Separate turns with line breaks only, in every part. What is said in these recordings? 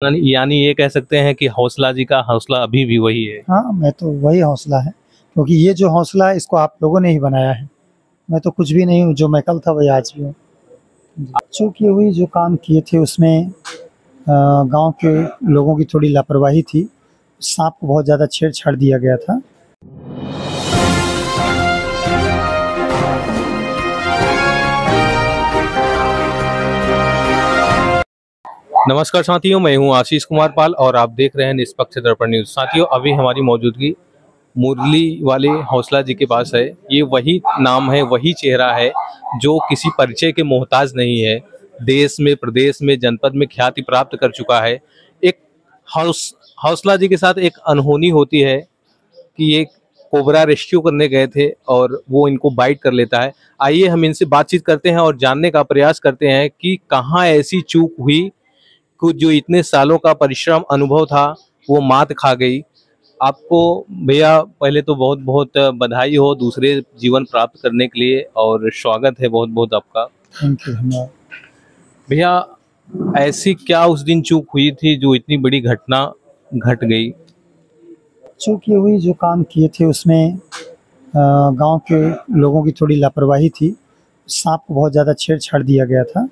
यानी ये कह सकते हैं कि हौसला जी का हौसला अभी भी वही है।
हाँ, मैं तो वही हौसला है, क्योंकि ये जो हौसला है इसको आप लोगों ने ही बनाया है। मैं तो कुछ भी नहीं हूँ, जो मैं कल था वही आज भी हूँ। बच्चों की हुई जो काम किए थे उसमें गांव के लोगों की थोड़ी लापरवाही थी। सांप को बहुत ज़्यादा छेड़छाड़ दिया गया था।
नमस्कार साथियों, मैं हूं आशीष कुमार पाल और आप देख रहे हैं निष्पक्ष दर्पण न्यूज। साथियों, अभी हमारी मौजूदगी मुरली वाले हौसला जी के पास है। ये वही नाम है, वही चेहरा है जो किसी परिचय के मोहताज नहीं है। देश में, प्रदेश में, जनपद में ख्याति प्राप्त कर चुका है। एक हौसला जी के साथ एक अनहोनी होती है कि ये कोबरा रेस्क्यू करने गए थे और वो इनको बाइट कर लेता है। आइए हम इनसे बातचीत करते हैं और जानने का प्रयास करते हैं कि कहाँ ऐसी चूक हुई, कुछ जो इतने सालों का परिश्रम अनुभव था वो मात खा गई। आपको भैया पहले तो बहुत बहुत बधाई हो दूसरे जीवन प्राप्त करने के लिए और स्वागत है बहुत बहुत आपका।
थैंक यू, धन्यवाद।
भैया, ऐसी क्या उस दिन चूक हुई थी जो इतनी बड़ी घटना घट गई?
चूँकि हुई जो काम किए थे उसमें गांव के लोगों की थोड़ी लापरवाही थी। सांप को बहुत ज़्यादा छेड़छाड़ दिया गया था।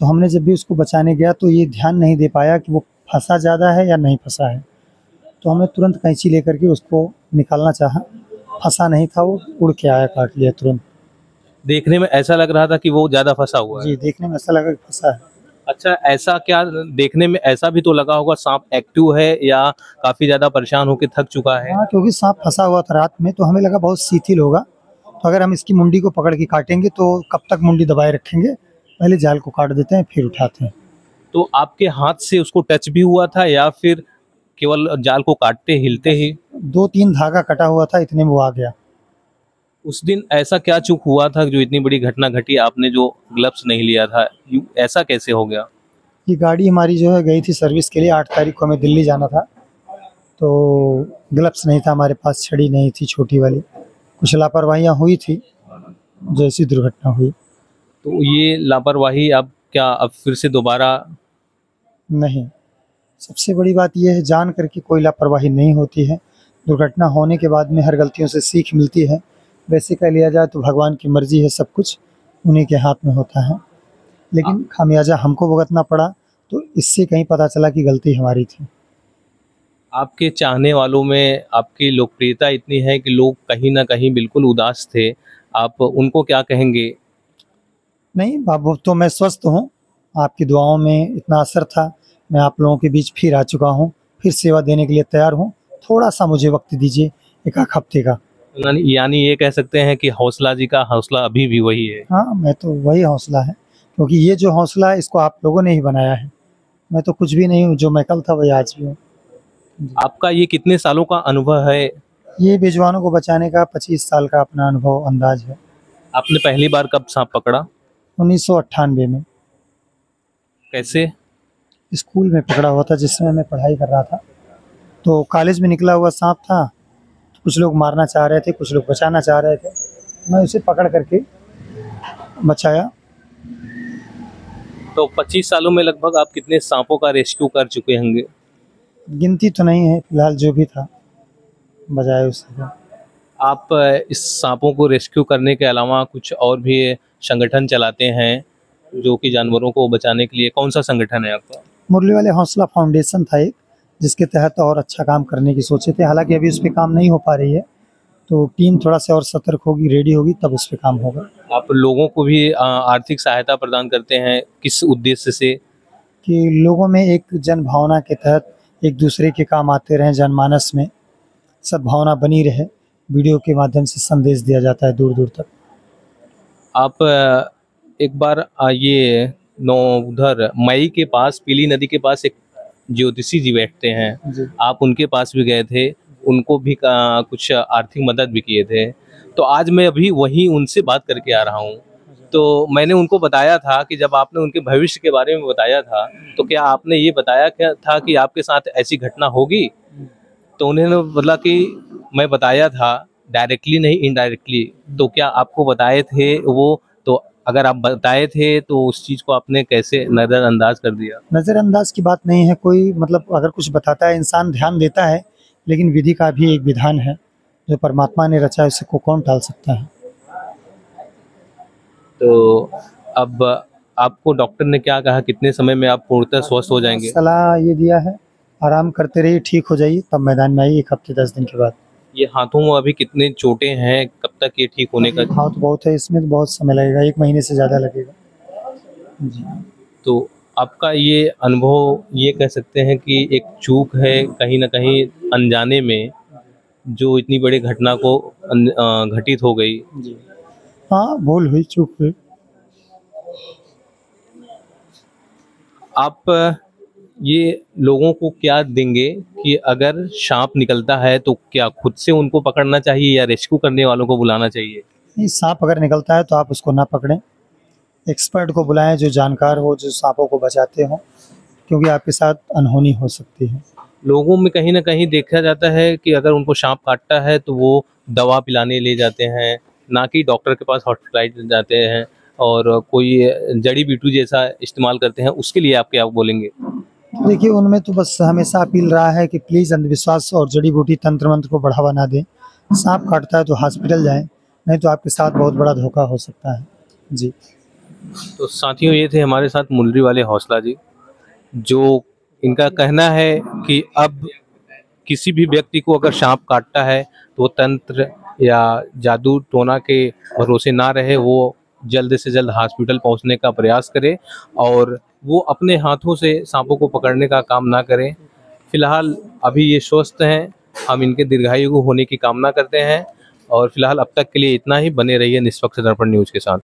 तो हमने जब भी उसको बचाने गया तो ये ध्यान नहीं दे पाया कि वो फंसा ज़्यादा है या नहीं फंसा है। तो हमने तुरंत कैंची लेकर के उसको निकालना चाहा। फंसा नहीं था, वो उड़ के आया, काट लिया तुरंत।
देखने में ऐसा लग रहा था कि वो ज्यादा फंसा हुआ है।
जी, देखने में ऐसा लगा कि फंसा है।
अच्छा, ऐसा क्या देखने में ऐसा भी तो लगा होगा सांप एक्टिव है या काफी ज्यादा परेशान होकर थक चुका है?
हाँ, क्योंकि सांप फंसा हुआ था रात में, तो हमें लगा बहुत शिथिल होगा। तो अगर हम इसकी मुंडी को पकड़ के काटेंगे तो कब तक मुंडी दबाए रखेंगे, पहले जाल को काट देते हैं फिर उठाते हैं।
तो आपके हाथ से उसको टच भी हुआ था या फिर केवल जाल को काटते हिलते ही?
2-3 धागा कटा हुआ था, इतने में वो आ गया।
उस दिन ऐसा क्या चूक हुआ था जो इतनी बड़ी घटना घटी, आपने जो ग्लव्स नहीं लिया था? ऐसा कैसे हो गया?
ये गाड़ी हमारी जो है गई थी सर्विस के लिए, 8 तारीख को हमें दिल्ली जाना था। तो ग्लव्स नहीं था हमारे पास, छड़ी नहीं थी छोटी वाली। कुछ लापरवाहियाँ हुई थी, जैसी दुर्घटना हुई।
तो ये लापरवाही आप क्या अब फिर से दोबारा?
नहीं, सबसे बड़ी बात यह है, जान करके कोई लापरवाही नहीं होती है। दुर्घटना होने के बाद में हर गलतियों से सीख मिलती है। वैसे कह लिया जाए तो भगवान की मर्जी है, सब कुछ उन्हीं के हाथ में होता है। लेकिन खामियाजा हमको भुगतना पड़ा, तो इससे कहीं पता चला कि गलती हमारी थी।
आपके चाहने वालों में आपकी लोकप्रियता इतनी है कि लोग कहीं ना कहीं बिल्कुल उदास थे, आप उनको क्या कहेंगे?
नहीं बाबू, तो मैं स्वस्थ हूँ। आपकी दुआओं में इतना असर था। मैं आप लोगों के बीच फिर आ चुका हूँ, फिर सेवा देने के लिए तैयार हूँ। थोड़ा सा मुझे वक्त दीजिए, 1 हफ्ते का।
यानी ये कह सकते हैं कि हौसला जी का हौसला अभी भी वही है।
हाँ, मैं तो वही हौसला है, क्योंकि ये जो हौसला है इसको आप लोगों ने ही बनाया है। मैं तो कुछ भी नहीं हूँ, जो मैं कल था वही आज भी हूँ।
आपका ये कितने सालों का अनुभव है?
ये बेजुबानों को बचाने का 25 साल का अपना अनुभव अंदाज है।
आपने पहली बार कब सांप पकड़ा?
1998 में
कैसे?
स्कूल में पकड़ा हुआ था, जिसमें मैं पढ़ाई कर रहा था। तो कॉलेज में निकला हुआ सांप था। तो कुछ लोग मारना चाह रहे थे, कुछ लोग बचाना चाह रहे थे। मैं उसे पकड़ करके बचाया।
तो 25 सालों में लगभग आप कितने सांपों का रेस्क्यू कर चुके होंगे?
गिनती तो नहीं है, फिलहाल जो भी था बजाय उससे।
आप इस सांपों को रेस्क्यू करने के अलावा कुछ और भी संगठन चलाते हैं जो कि जानवरों को बचाने के लिए? कौन सा संगठन है आपका?
मुरली वाले हौसला फाउंडेशन था एक, जिसके तहत और अच्छा काम करने की सोचे थे। हालांकि अभी उस पर काम नहीं हो पा रही है, तो टीम थोड़ा सा और सतर्क होगी, रेडी होगी, तब उस पर काम होगा।
आप लोगों को भी आर्थिक सहायता प्रदान करते हैं, किस उद्देश्य से?
कि लोगों में एक जन भावना के तहत एक दूसरे के काम आते रहें, जनमानस में सद्भावना बनी रहे। वीडियो के माध्यम से संदेश दिया जाता है दूर दूर तक।
आप एक बार ये नौ उधर मई के पास, पीली नदी के पास एक ज्योतिषी जी बैठते हैं,
जी।
आप उनके पास भी गए थे, उनको भी कुछ आर्थिक मदद भी किए थे। तो आज मैं अभी वही उनसे बात करके आ रहा हूँ। तो मैंने उनको बताया था कि जब आपने उनके भविष्य के बारे में बताया था, तो क्या आपने ये बताया क्या था कि आपके साथ ऐसी घटना होगी? तो उन्होंने बोला कि मैं बताया था, डायरेक्टली नहीं इनडायरेक्टली। तो क्या आपको बताए थे वो? तो अगर आप बताए थे तो उस चीज को आपने कैसे नजरअंदाज कर दिया?
नज़रअंदाज की बात नहीं है कोई, मतलब अगर कुछ बताता है इंसान ध्यान देता है, लेकिन विधि का भी एक विधान है, जो परमात्मा ने रचा है उसे को कौन टाल सकता है।
तो अब आपको डॉक्टर ने क्या कहा, कितने समय में आप पूर्णतः स्वस्थ हो जाएंगे?
सलाह ये दिया है, आराम करते रहिए, ठीक हो जाइए, तब मैदान में आइए 1 हफ्ते 10 दिन के बाद।
ये हाथों में अभी कितने चोटें हैं, कब तक ये ठीक होने का?
हाँ तो बहुत है, इसमें तो बहुत समय लगेगा, 1 महीने से ज़्यादा लगेगा जी।
तो आपका ये अनुभव ये कह सकते हैं कि एक चूक है कहीं ना कहीं अनजाने में, जो इतनी बड़ी घटना को घटित हो गई।
जी हाँ, भूल हुई, चूक हुई।
आप ये लोगों को क्या देंगे कि अगर सांप निकलता है तो क्या खुद से उनको पकड़ना चाहिए या रेस्क्यू करने वालों को बुलाना चाहिए?
नहीं, सांप अगर निकलता है तो आप उसको ना पकड़ें, एक्सपर्ट को बुलाएं जो जानकार हो, जो सांपों को बचाते हों, क्योंकि आपके साथ अनहोनी हो सकती है।
लोगों में कहीं ना कहीं देखा जाता है कि अगर उनको सांप काटता है तो वो दवा पिलाने ले जाते हैं, ना कि डॉक्टर के पास हॉस्पिटलाइज जाते हैं और कोई जड़ी बूटी जैसा इस्तेमाल करते हैं। उसके लिए आप क्या बोलेंगे?
देखिए, उनमें तो बस हमेशा अपील रहा है कि प्लीज़ अंधविश्वास और जड़ी बूटी तंत्र मंत्र को बढ़ावा ना दें। सांप काटता है तो हॉस्पिटल जाएं, नहीं तो आपके साथ बहुत बड़ा धोखा हो सकता है जी।
तो साथियों, ये थे हमारे साथ मुलरी वाले हौसला जी, जो इनका कहना है कि अब किसी भी व्यक्ति को अगर सांप काटता है तो वो तंत्र या जादू टोना के भरोसे ना रहे, वो जल्द से जल्द हॉस्पिटल पहुंचने का प्रयास करे और वो अपने हाथों से सांपों को पकड़ने का काम ना करें। फिलहाल अभी ये स्वस्थ हैं, हम इनके दीर्घायु होने की कामना करते हैं और फिलहाल अब तक के लिए इतना ही। बने रहिए निष्पक्ष दर्पण न्यूज़ के साथ।